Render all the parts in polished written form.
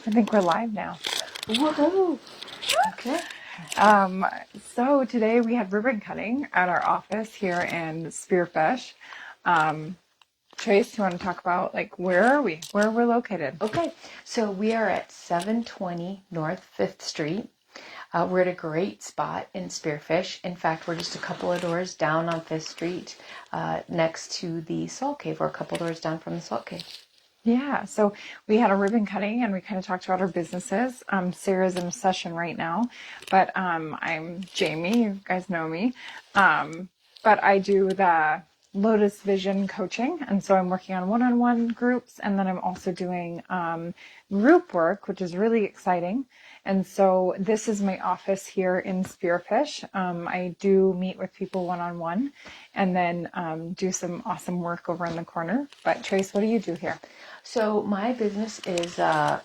I think we're live now. Woohoo! Okay. So today we had ribbon cutting at our office here in Spearfish. Trace, you want to talk about where are we? Where we're located? Okay. So we are at 720 North 5th Street. We're at a great spot in Spearfish. In fact, we're just a couple of doors down on 5th Street, next to the Salt Cave. We're a couple doors down from the Salt Cave. Yeah, so we had a ribbon cutting and we kind of talked about our businesses. Sarah's in a session right now, but I'm Jamie. You guys know me. But I do the Lotus Vision coaching, and so I'm working on one-on-one groups, and then I'm also doing group work, which is really exciting. And so this is my office here in Spearfish. I do meet with people one-on-one and then do some awesome work over in the corner. But Trace, what do you do here? So my business is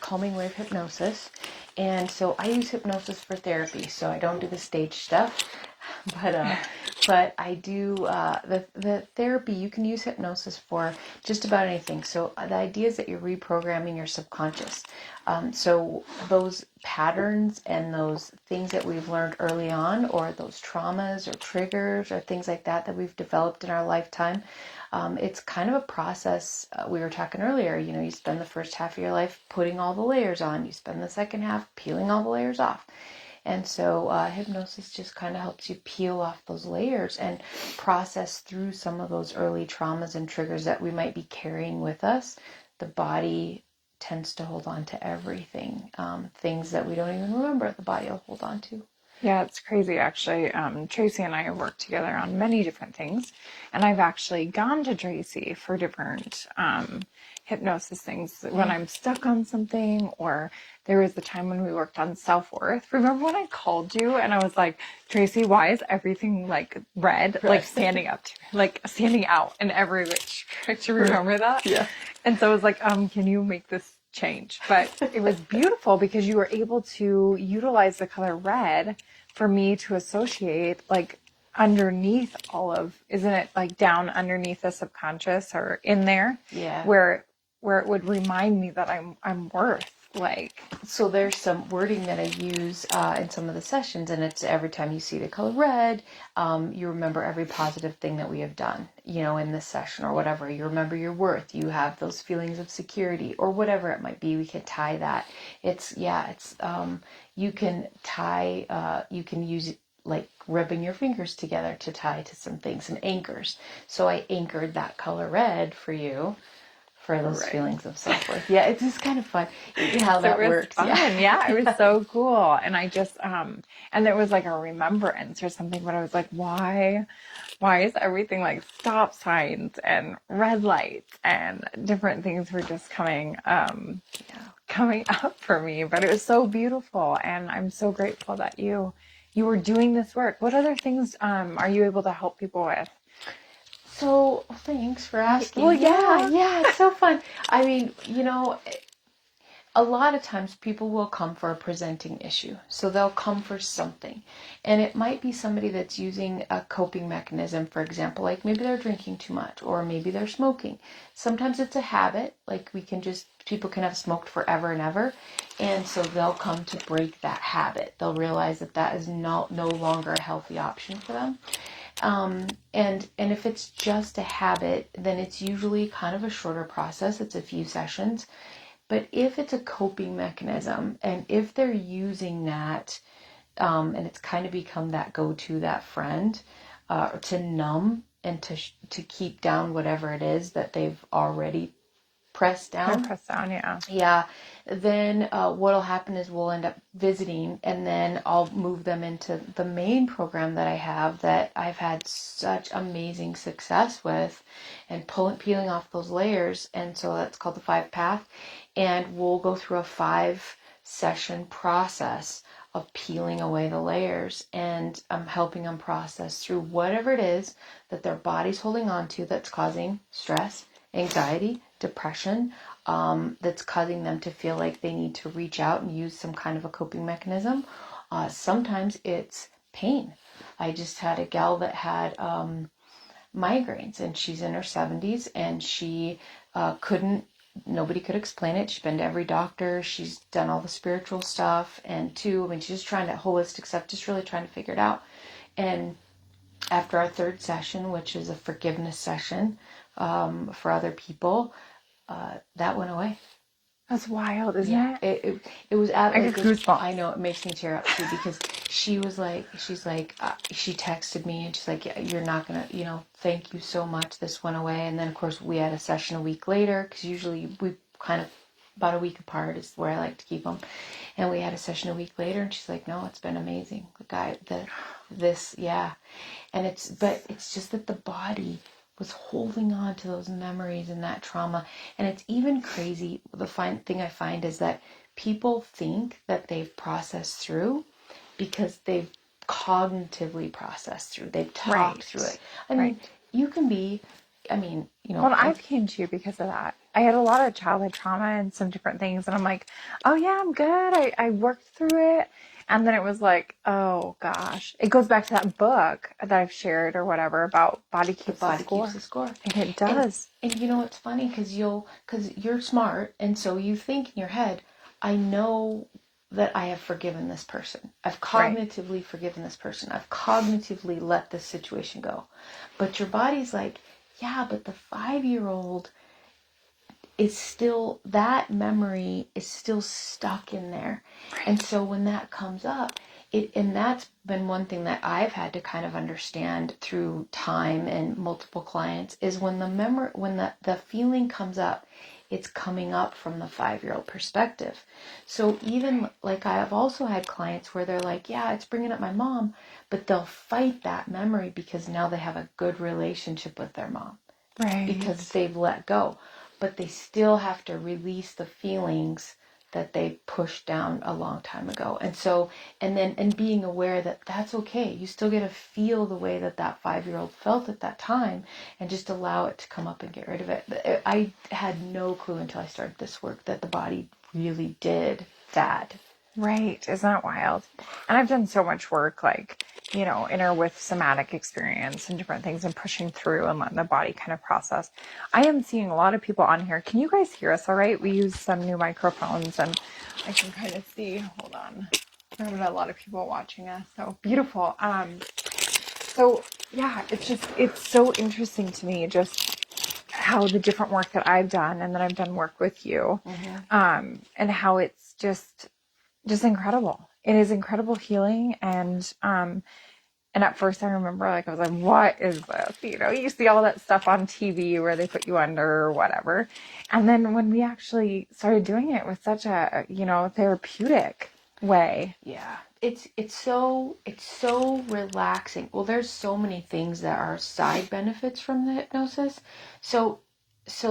calming wave hypnosis, and so I use hypnosis for therapy. So I don't do the stage stuff, but I do the therapy. You can use hypnosis for just about anything. So the idea is that you're reprogramming your subconscious. So those patterns and those things that we've learned early on, or those traumas or triggers or things like that that we've developed in our lifetime. It's kind of a process. We were talking earlier, you spend the first half of your life putting all the layers on. You spend the second half peeling all the layers off. And so hypnosis just kind of helps you peel off those layers and process through some of those early traumas and triggers that we might be carrying with us. The body tends to hold on to everything. Things that we don't even remember, the body will hold on to. Yeah, it's crazy actually. Tracy and I have worked together on many different things, and I've actually gone to Tracy for different hypnosis things when I'm stuck on something, or there was the time when we worked on self-worth. Remember when I called you and I was like, Tracy, why is everything like red, like standing up, like standing out in every which direction? Remember that? Yeah. And so I was like, can you make this change? But it was beautiful because you were able to utilize the color red for me to associate like underneath all of, isn't it like down underneath the subconscious or in there? Yeah. Where it would remind me that I'm worth like. So there's some wording that I use in some of the sessions, and it's every time you see the color red, you remember every positive thing that we have done, in this session or whatever. You remember your worth. You have those feelings of security or whatever it might be. We can tie that. You can tie, you can use like rubbing your fingers together to tie to some things and anchors. So I anchored that color red for you. For those feelings of self-worth. Yeah, it's just kind of fun how that works. Fun. Yeah, it was so cool. And I just, and there was like a remembrance or something, but I was like, why is everything like stop signs and red lights and different things were just coming up for me. But it was so beautiful. And I'm so grateful that you were doing this work. What other things are you able to help people with? So, thanks for asking. Well, yeah, it's so fun. I mean, a lot of times people will come for a presenting issue. So they'll come for something. And it might be somebody that's using a coping mechanism, for example, like maybe they're drinking too much or maybe they're smoking. Sometimes it's a habit, like people can have smoked forever and ever. And so they'll come to break that habit. They'll realize that is no longer a healthy option for them. And if it's just a habit, then it's usually kind of a shorter process. It's a few sessions. But if it's a coping mechanism, and if they're using that, and it's kind of become that go-to, that friend, to numb and to keep down whatever it is that they've already pressed down. Yeah. Then what'll happen is we'll end up visiting, and then I'll move them into the main program that I have that I've had such amazing success with, and peeling off those layers. And so that's called the 5 path. And we'll go through a 5-session process of peeling away the layers and helping them process through whatever it is that their body's holding on to that's causing stress, anxiety, depression, that's causing them to feel like they need to reach out and use some kind of a coping mechanism. Sometimes it's pain. I just had a gal that had migraines, and she's in her 70s, and she couldn't nobody could explain it. She's been to every doctor. She's done all the spiritual stuff. And two, I mean, she's just trying to holistic stuff, just really trying to figure it out. And after our third session, which is a forgiveness session for other people, that went away. That's wild, isn't it? It was at I get goosebumps. I know, it makes me tear up too, because she texted me and she's like, yeah, you're not gonna, thank you so much, this went away. And then of course we had a session a week later, because usually we kind of about a week apart is where I like to keep them, and we had a session a week later, and she's like, no, it's been amazing, and it's just that the body was holding on to those memories and that trauma. And it's even crazy. The thing I find is that people think that they've processed through because they've cognitively processed through. They've talked through it. I mean, you can be, Well, I came to you because of that. I had a lot of childhood trauma and some different things. And I'm like, oh yeah, I'm good. I worked through it. And then it was like, oh gosh, it goes back to that book that I've shared or whatever about body keeps the score. And it does. And it's funny, because you're smart, and so you think in your head, I know that I have forgiven this person. I've cognitively forgiven this person. I've cognitively let this situation go. But your body's like, yeah, but the 5-year-old is still, that memory is still stuck in there. And so when that comes up, and that's been one thing that I've had to kind of understand through time and multiple clients, is when the feeling comes up, it's coming up from the 5-year-old perspective. So even like, I've also had clients where they're like, yeah, it's bringing up my mom, but they'll fight that memory because now they have a good relationship with their mom. Right. Because they've let go. But they still have to release the feelings that they pushed down a long time ago. And being aware that that's okay. You still get to feel the way that 5-year-old felt at that time, and just allow it to come up and get rid of it. I had no clue until I started this work that the body really did that. Right. Isn't that wild? And I've done so much work, like, inner with somatic experience and different things, and pushing through and letting the body kind of process. I am seeing a lot of people on here. Can you guys hear us all right? We use some new microphones, and I can kind of see. Hold on. We have a lot of people watching us. So beautiful. So yeah, it's so interesting to me, just how the different work that I've done, and then I've done work with you, and how it's just incredible. It is incredible healing. And at first I remember, like, I was like, what is this? You see all that stuff on TV where they put you under or whatever. And then when we actually started doing it with such a, therapeutic way. Yeah. It's so relaxing. Well, there's so many things that are side benefits from the hypnosis. So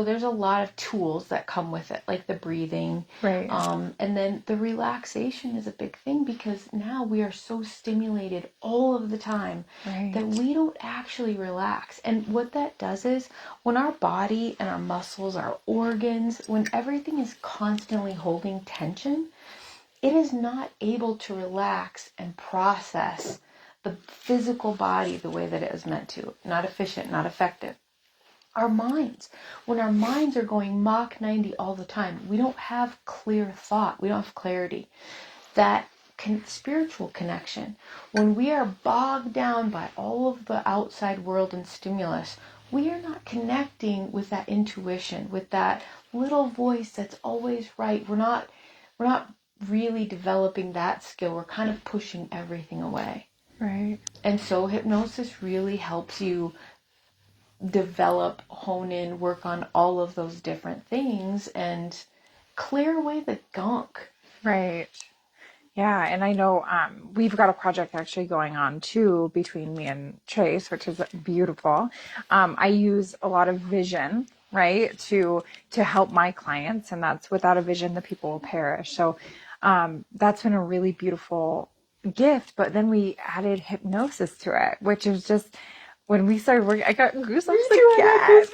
there's a lot of tools that come with it, like the breathing. Right. And then the relaxation is a big thing, because now we are so stimulated all of the time that we don't actually relax. And what that does is, when our body and our muscles, our organs, when everything is constantly holding tension, it is not able to relax and process the physical body the way that it was meant to. Not efficient, not effective. Our minds, when our minds are going Mach 90 all the time, we don't have clear thought. We don't have clarity. That spiritual connection, when we are bogged down by all of the outside world and stimulus, we are not connecting with that intuition, with that little voice that's always right. We're not really developing that skill. We're kind of pushing everything away. Right. And so hypnosis really helps you develop, hone in, work on all of those different things and clear away the gunk. Right. Yeah. And I know we've got a project actually going on too between me and Trace, which is beautiful. I use a lot of vision, right, to help my clients, and that's, without a vision, the people will perish. So that's been a really beautiful gift. But then we added hypnosis to it, which is just, when we started working, I got goosebumps again.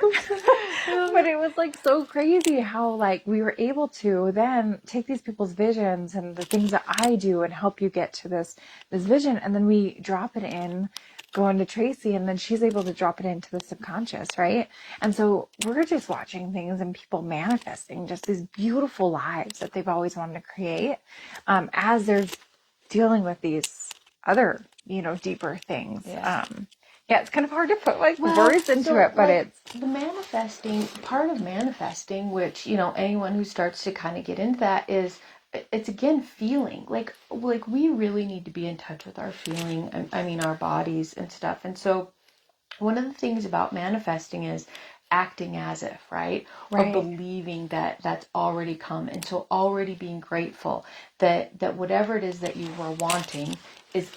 But it was like so crazy how, like, we were able to then take these people's visions and the things that I do and help you get to this vision, and then we drop it in go into Tracy, and then she's able to drop it into the subconscious, right? And so we're just watching things and people manifesting just these beautiful lives that they've always wanted to create, as they're dealing with these other, deeper things. Yeah. Yeah, it's kind of hard to put words into it, but it's the manifesting part of manifesting, which, anyone who starts to kind of get into that is, it's again feeling like we really need to be in touch with our feeling. I mean, our bodies and stuff. And so one of the things about manifesting is acting as if, right? Or believing that that's already come. And so already being grateful that whatever it is that you were wanting is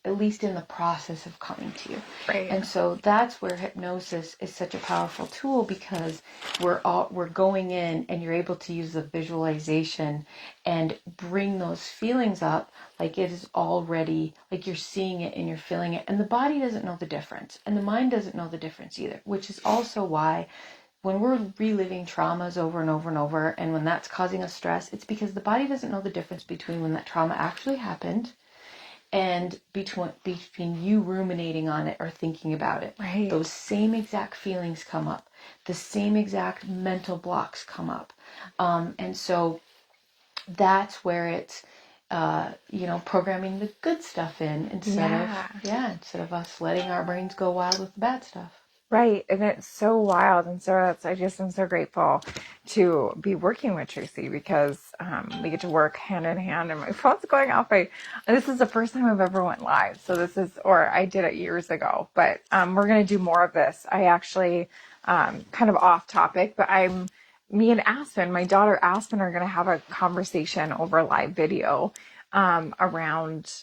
at least in the process of coming to you. Right. And so that's where hypnosis is such a powerful tool, because we're going in and you're able to use the visualization and bring those feelings up like it is already, like you're seeing it and you're feeling it. And the body doesn't know the difference. And the mind doesn't know the difference either, which is also why when we're reliving traumas over and over and over, and when that's causing us stress, it's because the body doesn't know the difference between when that trauma actually happened and between you ruminating on it or thinking about it. Right. Those same exact feelings come up. The same exact mental blocks come up. And so that's where it's, programming the good stuff in instead of us letting our brains go wild with the bad stuff. Right. And it's so wild. And so I just am so grateful to be working with Tracy, because we get to work hand in hand, and my phone's going off. This is the first time I've ever went live. So I did it years ago, but we're going to do more of this. I actually, kind of off topic, but me and Aspen, my daughter Aspen, are going to have a conversation over live video around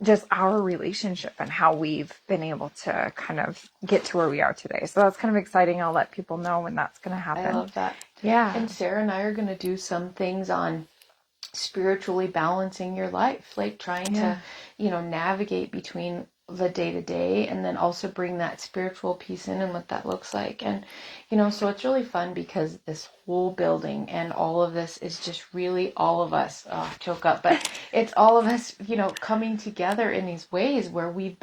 just our relationship and how we've been able to kind of get to where we are today. So that's kind of exciting. I'll let people know when that's going to happen. I love that. Yeah. And Sarah and I are going to do some things on spiritually balancing your life, like trying to, navigate between the day to day, and then also bring that spiritual piece in and what that looks like. And, so it's really fun, because this whole building and all of this is just really all of us, choke up, but it's all of us, coming together in these ways where we've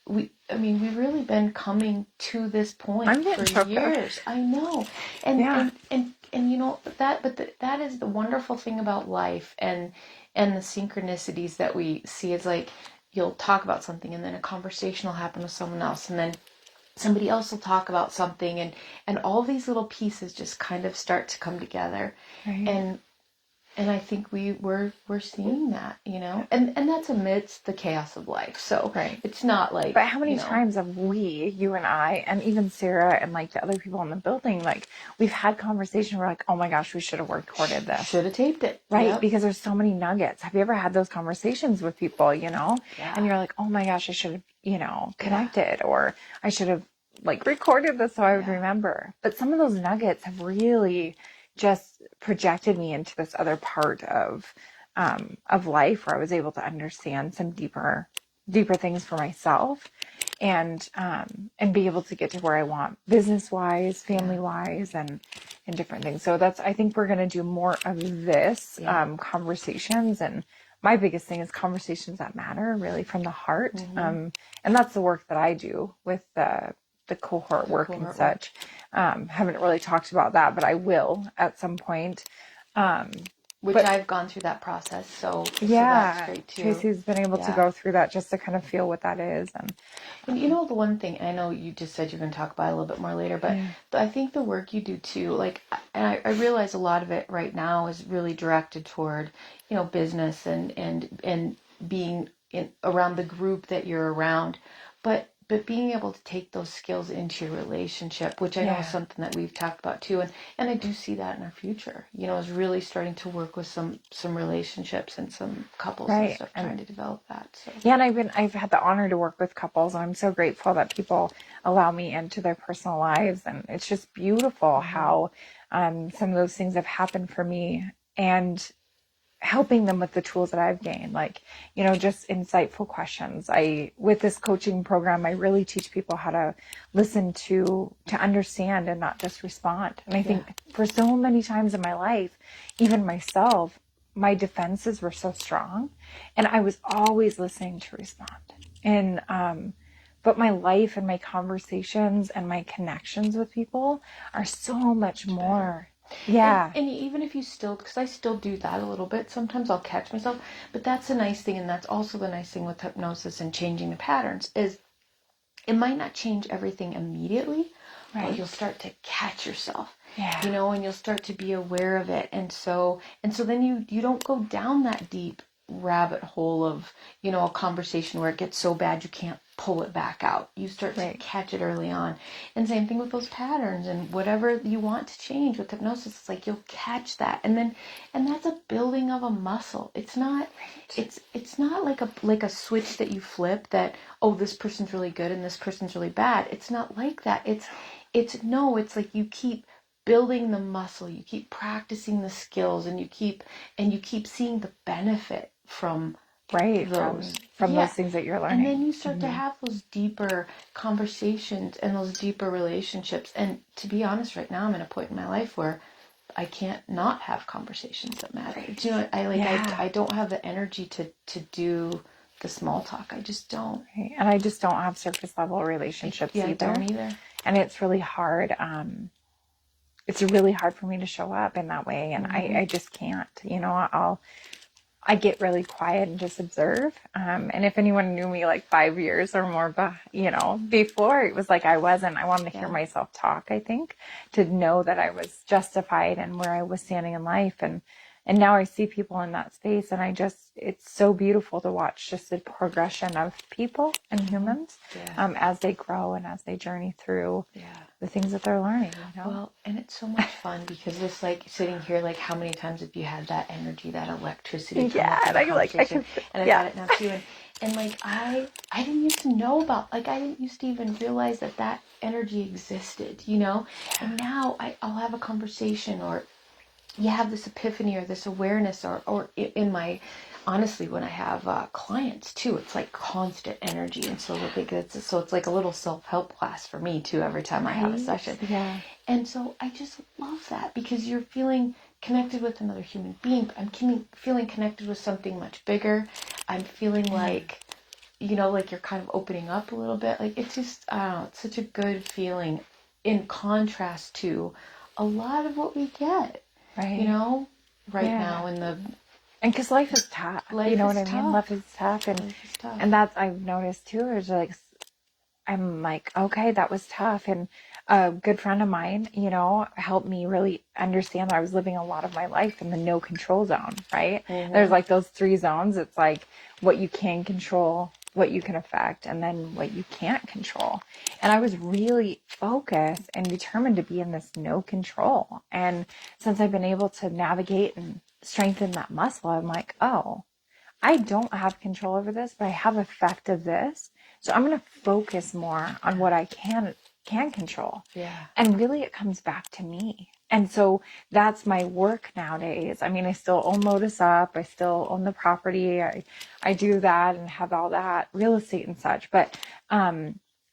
really been coming to this point for years. I know. And, that is the wonderful thing about life, and the synchronicities that we see. Is like, you'll talk about something, and then a conversation will happen with someone else, and then somebody else will talk about something, and all these little pieces just kind of start to come together. Right. And I think we're seeing that, and that's amidst the chaos of life. So it's not like. But how many times have you and I, and even Sarah and like the other people in the building, like we've had conversation where like, oh my gosh, we should have recorded this. Should have taped it. Right. Yep. Because there's so many nuggets. Have you ever had those conversations with people, Yeah. and you're like, oh my gosh, I should have, connected, or I should have like recorded this so I would remember. But some of those nuggets have really just projected me into this other part of life, where I was able to understand some deeper things for myself, and be able to get to where I want, business wise, family wise, and different things. So I think we're going to do more of this, conversations. And my biggest thing is conversations that matter, really from the heart. And that's the work that I do with the cohort work and such. Haven't really talked about that, but I will at some point. But I've gone through that process, so that's great too. Tracy's been able to go through that just to kind of feel what that is. And the one thing, I know you just said you're going to talk about it a little bit more later, but I think the work you do too, like, and I realize a lot of it right now is really directed toward, business and being around the group that you're around, but being able to take those skills into your relationship, which I know is something that we've talked about too, and I do see that in our future, is really starting to work with some relationships and some couples and stuff, trying to develop that. So. Yeah, and I've had the honor to work with couples, and I'm so grateful that people allow me into their personal lives, and it's just beautiful how some of those things have happened for me, and helping them with the tools that I've gained, like, just insightful questions. With this coaching program, I really teach people how to listen to understand and not just respond. And I think for so many times in my life, even myself, my defenses were so strong, and I was always listening to respond. And but my life and my conversations and my connections with people are so much more. Yeah. And even if you still, because I still do that a little bit, sometimes I'll catch myself, but that's a nice thing. And that's also the nice thing with hypnosis and changing the patterns is it might not change everything immediately, but you'll start to catch yourself, you know, and you'll start to be aware of it. And so then you don't go down that deep rabbit hole of, you know, a conversation where it gets so bad you can't pull it back out. You start to catch it early on. And same thing with those patterns and whatever you want to change with hypnosis, it's like you'll catch that. And that's a building of a muscle. It's not it's not like a switch that you flip that, oh, this person's really good and this person's really bad. It's not like that. It's like you keep building the muscle, you keep practicing the skills, and you keep seeing the benefit from those from those things that you're learning. And then you start to have those deeper conversations and those deeper relationships. And to be honest, right now I'm in a point in my life where I can't not have conversations that matter. Do you know, I don't have the energy to do the small talk. I just don't. Right. And I just don't have surface level relationships either. I don't either. And it's really hard. It's really hard for me to show up in that way. And I just can't, you know, I get really quiet and just observe. And if anyone knew me like 5 years or more, you know, before, it was like I wanted to hear myself talk, I think, to know that I was justified and where I was standing in life. And now I see people in that space, and it's so beautiful to watch just the progression of people and humans as they grow and as they journey through the things that they're learning. You know? Well, and it's so much fun because it's like sitting here, like how many times have you had that energy, that electricity? And I can, and I got it now too. And like I didn't used to know about, like I didn't used to even realize that energy existed, you know. And now I'll have a conversation, or you have this epiphany or this awareness, or in my, honestly, when I have clients too, it's like constant energy. And so it's like a little self-help class for me too every time I have a session. Yeah. And so I just love that, because you're feeling connected with another human being. I'm feeling connected with something much bigger. I'm feeling like, you know, like you're kind of opening up a little bit. Like it's just, I don't know, it's such a good feeling in contrast to a lot of what we get. Right. You know, now in the... And because life is tough. You know what I mean? Life is tough. And that's, I've noticed too, is like, I'm like, okay, that was tough. And a good friend of mine, you know, helped me really understand that I was living a lot of my life in the no control zone, right? There's like those 3 zones. It's like what you can control, what you can affect, and then what you can't control. And I was really focused and determined to be in this no control. And since I've been able to navigate and strengthen that muscle, I'm like, oh, I don't have control over this, but I have effect of this. So I'm going to focus more on what I can control. Yeah. And really it comes back to me. And so that's my work nowadays. I mean, I still own Lotus Up. I still own the property. I do that and have all that real estate and such. But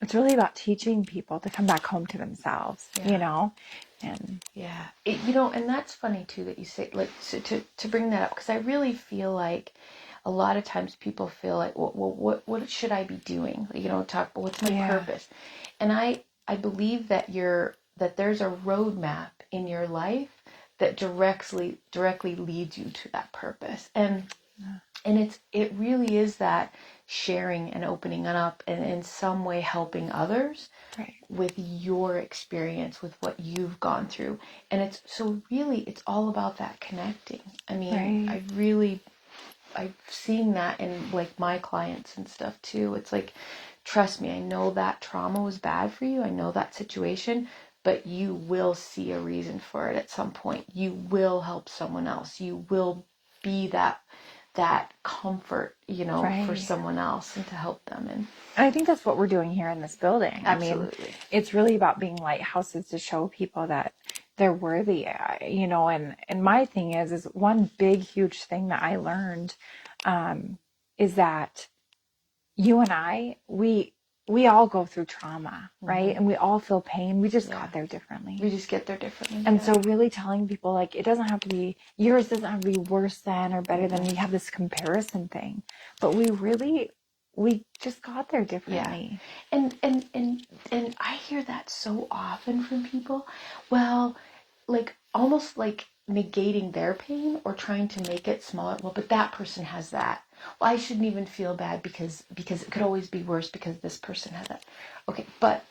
it's really about teaching people to come back home to themselves, you know? And you know, and that's funny too that you say, like, so to bring that up, because I really feel like a lot of times people feel like, well, what should I be doing? You know, what's my purpose? And I believe that there's a roadmap in your life that directly leads you to that purpose. And it really is that sharing and opening up and in some way helping others with your experience, with what you've gone through. And it's all about that connecting. I mean, I've seen that in like my clients and stuff too. It's like, trust me, I know that trauma was bad for you. I know that situation, but you will see a reason for it at some point. You will help someone else. You will be that comfort, you know, for someone else and to help them. And I think that's what we're doing here in this building. Absolutely. I mean, it's really about being lighthouses to show people that they're worthy, you know, and my thing is one big, huge thing that I learned, is that you and I, we all go through trauma, right? And we all feel pain. We just got there differently. We just get there differently. And so really telling people, like, it doesn't have to be, yours doesn't have to be worse than or better than. We have this comparison thing. But we really, we just got there Yeah. differently. And I hear that so often from people. Well, like almost like negating their pain or trying to make it smaller. Well, but that person has that. Well, I shouldn't even feel bad because it could always be worse because this person has that. Okay, but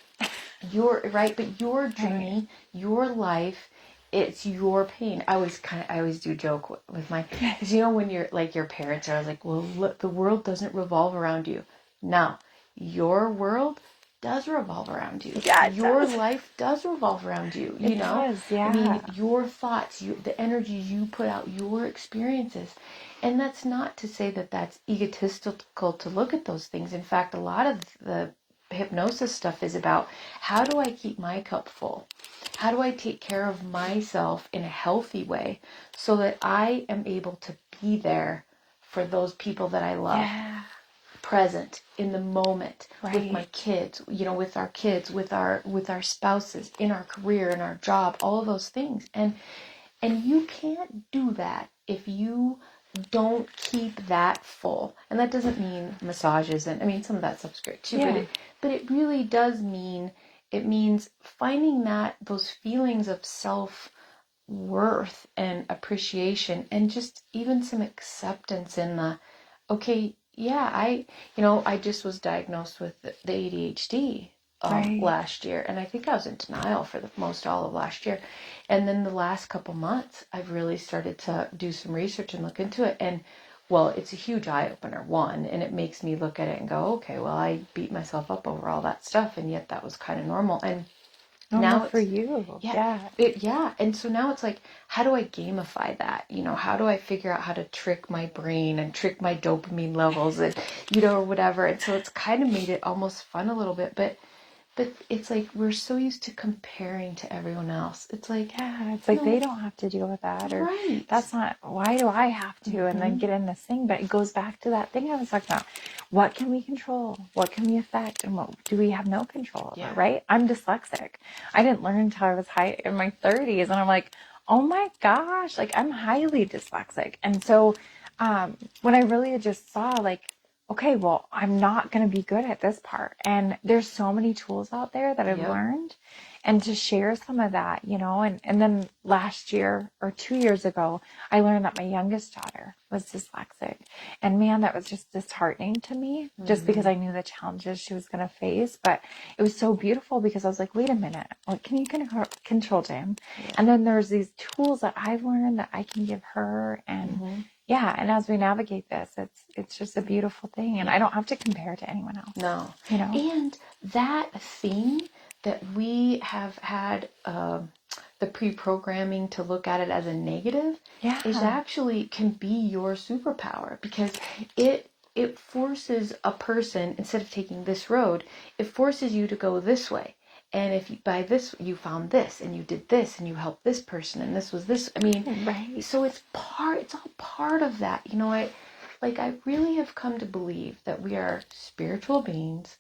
your right, but your journey, your life, it's your pain. I always do joke with my, because when you're like your parents are, I was like, well, look, the world doesn't revolve around you. No, your world does revolve around you. Yeah, it Your does. life does revolve around you. It does, I mean, yeah. your thoughts, the energy you put out, your experiences. And that's not to say that that's egotistical to look at those things. In fact, a lot of the hypnosis stuff is about, how do I keep my cup full? How do I take care of myself in a healthy way so that I am able to be there for those people that I love? Yeah. Present in the moment, with Right. my kids, with our kids, with our spouses, in our career, in our job, all of those things. And you can't do that if you don't keep that full. And that doesn't mean massages, and I mean some of that stuff's great too, Yeah. but it really does mean, it means finding those feelings of self worth and appreciation, and just even some acceptance in the, okay, yeah, I just was diagnosed with the ADHD Right. last year, and I think I was in denial for the most all of last year. And then the last couple months, I've really started to do some research and look into it. And well, it's a huge eye opener, one, and it makes me look at it and go, okay, well, I beat myself up over all that stuff, and yet that was kind of normal. And Normal now for it's, you. yeah, Yeah. and so now it's like, how do I gamify that? How do I figure out how to trick my brain and trick my dopamine levels, and or whatever. And so it's kind of made it almost fun a little bit, but it's like we're so used to comparing to everyone else. It's like, Yeah, it's like no, they don't have to deal with that, or right. that's not, why do I have to? And then get in this thing. But it goes back to that thing I was talking about. What can we control? What can we affect? And what do we have no control over, Yeah. right? I'm dyslexic. I didn't learn until I was in my 30s. And I'm like, oh my gosh, like I'm highly dyslexic. And so when I really just saw, like, okay, well, I'm not going to be good at this part. And there's so many tools out there that I've Yep. learned, and to share some of that, and then last year or 2 years ago, I learned that my youngest daughter was dyslexic. And man, that was just disheartening to me, just because I knew the challenges she was going to face. But it was so beautiful because I was like, wait a minute, what can you control, Jim? Yeah. And then there's these tools that I've learned that I can give her. And yeah, and as we navigate this, it's just a beautiful thing, and I don't have to compare to anyone else. No. And that thing that we have had the pre-programming to look at it as a negative, is actually can be your superpower, because it forces a person, instead of taking this road, it forces you to go this way. And if by this you found this, and you did this, and you helped this person, and this was this, I mean, right. So it's all part of that. I really have come to believe that we are spiritual beings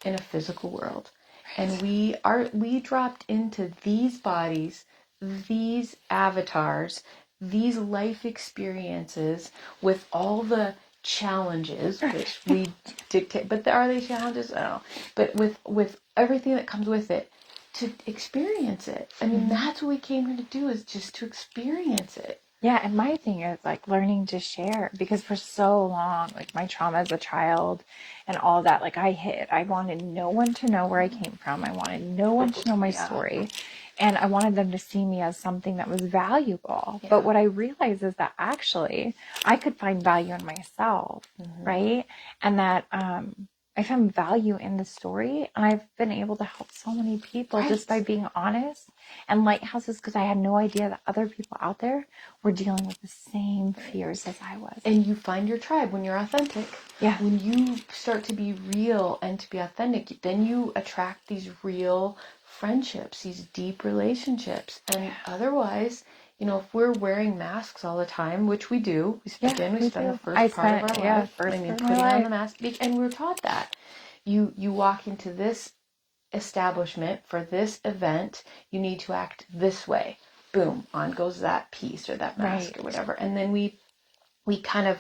in a physical world. And we dropped into these bodies, these avatars, these life experiences, with all the challenges, which we dictate, but are they challenges? I don't know. But with everything that comes with it, to experience it. I mean, that's what we came here to do, is just to experience it. Yeah, and my thing is like learning to share, because for so long, like my trauma as a child and all that, like I wanted no one to know where I came from. I wanted no one to know my story. And I wanted them to see me as something that was valuable. But what I realized is that actually I could find value in myself, right? And that I found value in the story, and I've been able to help so many people just by being honest. And lighthouses, because I had no idea that other people out there were dealing with the same fears as I was. And you find your tribe when you're authentic. Yeah. When you start to be real and to be authentic, then you attract these real friendships, these deep relationships. And otherwise, if we're wearing masks all the time, which we do, we spend the first part of our life, putting on the mask, and we're taught that. You walk into this establishment for this event, you need to act this way. Boom, on goes that piece or that mask or whatever. And then we kind of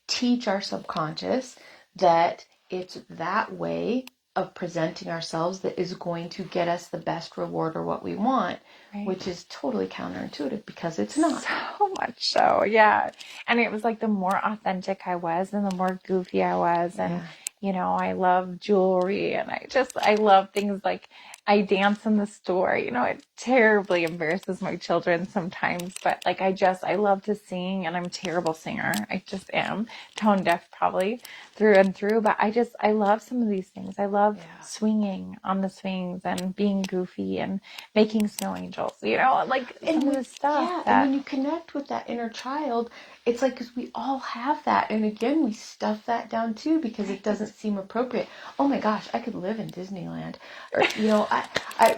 teach our subconscious that it's that way of presenting ourselves that is going to get us the best reward or what we want, Right. which is totally counterintuitive because it's not. So much so, yeah. And it was like the more authentic I was and the more goofy I was. And, I love jewelry and I love things like I dance in the store. It terribly embarrasses my children sometimes, but like I love to sing and I'm a terrible singer. I just am tone deaf probably through and through, but I love some of these things. I love swinging on the swings and being goofy and making snow angels, like some of the stuff. Yeah, and when you connect with that inner child, it's like, because we all have that. And again, we stuff that down too because it doesn't seem appropriate. Oh my gosh, I could live in Disneyland. Or,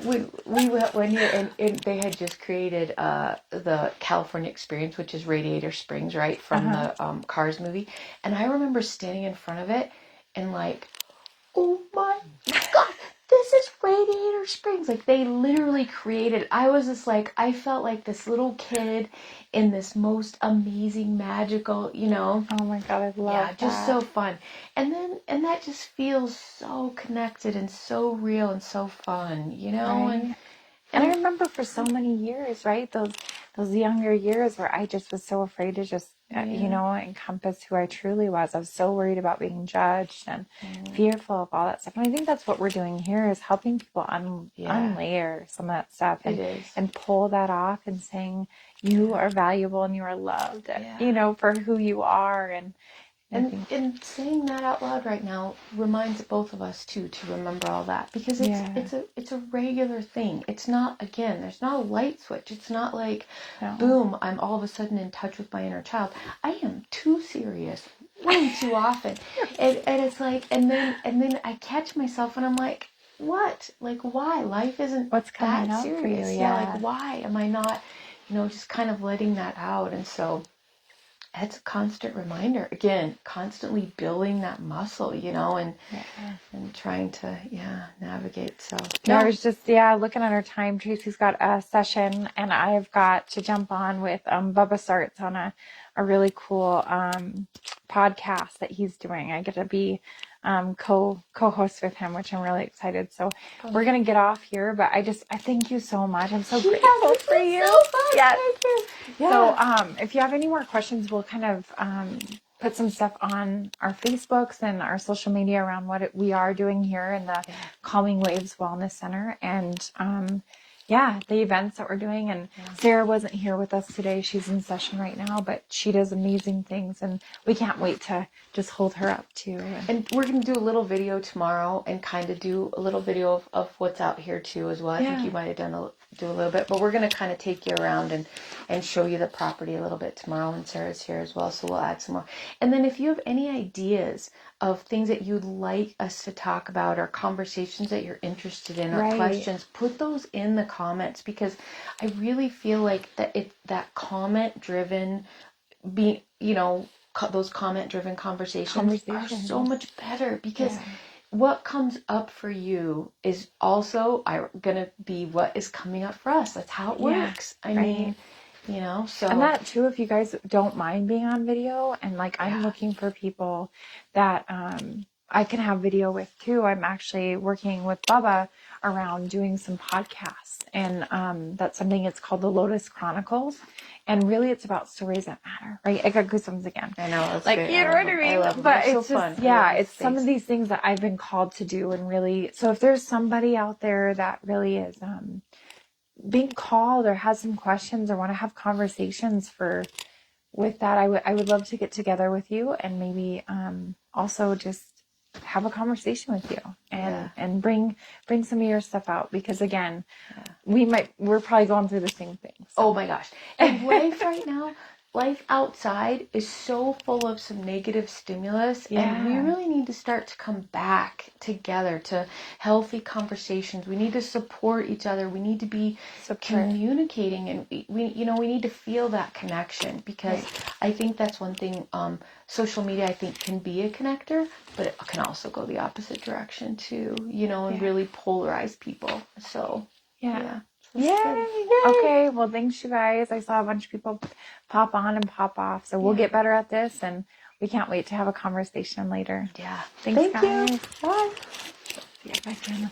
we went one year and they had just created the California Experience, which is Radiator Springs, right, from the Cars movie. And I remember standing in front of it and like, oh my God, this is Radiator Springs. Like, they literally created, I was just like, I felt like this little kid in this most amazing, magical, Oh my God, I love that. just so fun. And that just feels so connected and so real and so fun, Right. And I remember for so many years, right? Those younger years where I just was so afraid to just, encompass who I truly was. I was so worried about being judged and fearful of all that stuff. And I think that's what we're doing here is helping people unlayer some of that stuff and pull that off and saying you are valuable and you are loved, for who you are. And saying that out loud right now reminds both of us too to remember all that because it's a regular thing. It's not, again, there's not a light switch. It's not like boom, I'm all of a sudden in touch with my inner child. I am too serious way too often. And it's like and then I catch myself and I'm like, what? Like, why? Life isn't What's coming that up serious. for you? Yeah, like why am I not, just kind of letting that out? And so it's a constant reminder, again, constantly building that muscle, and trying to navigate. So I was just looking at our time. Tracy's got a session and I've got to jump on with Bubba Sartz on a really cool podcast that he's doing. I get to be co-host with him, which I'm really excited. So we're gonna get off here, but I thank you so much. I'm so grateful for you. So fun. Yes. Thank you. Yeah. So if you have any more questions, we'll kind of put some stuff on our Facebooks and our social media around what we are doing here in the Calming Waves Wellness Center and the events that we're doing. And Sarah wasn't here with us today. She's in session right now, but she does amazing things and we can't wait to just hold her up too. And we're going to do a little video tomorrow and kind of do a little video of what's out here too as well. I think you might have do a little bit, but we're going to kind of take you around and show you the property a little bit tomorrow, and Sarah's here as well, so we'll add some more. And then if you have any ideas of things that you'd like us to talk about or conversations that you're interested in or questions, put those in the comments because I really feel like that comment driven those comment driven conversations are so much better because what comes up for you is also going to be what is coming up for us. That's how it works. I mean, so. And that too, if you guys don't mind being on video and like I'm looking for people that I can have video with too. I'm actually working with Bubba around doing some podcasts and that's something, it's called the Lotus Chronicles. And really it's about stories that matter, right? I got goosebumps again. I know. It's like, great. you know what I mean? I love them. But They're it's so just, fun. it's some of these things that I've been called to do and really, so if there's somebody out there that really is, being called or has some questions or want to have conversations with that, I would love to get together with you and maybe also just have a conversation with you and bring some of your stuff out because again we're probably going through the same thing. So. Oh my gosh. And life outside is so full of some negative stimulus and we really need to start to come back together to healthy conversations. We need to support each other. We need to be communicating and we need to feel that connection because I think that's one thing. Social media I think can be a connector, but it can also go the opposite direction too, and really polarize people. So Yay. Okay, well thanks you guys. I saw a bunch of people pop on and pop off, so we'll get better at this and we can't wait to have a conversation later. Yeah. Thanks, Thank guys. you. Bye. Yeah, bye, Fiona.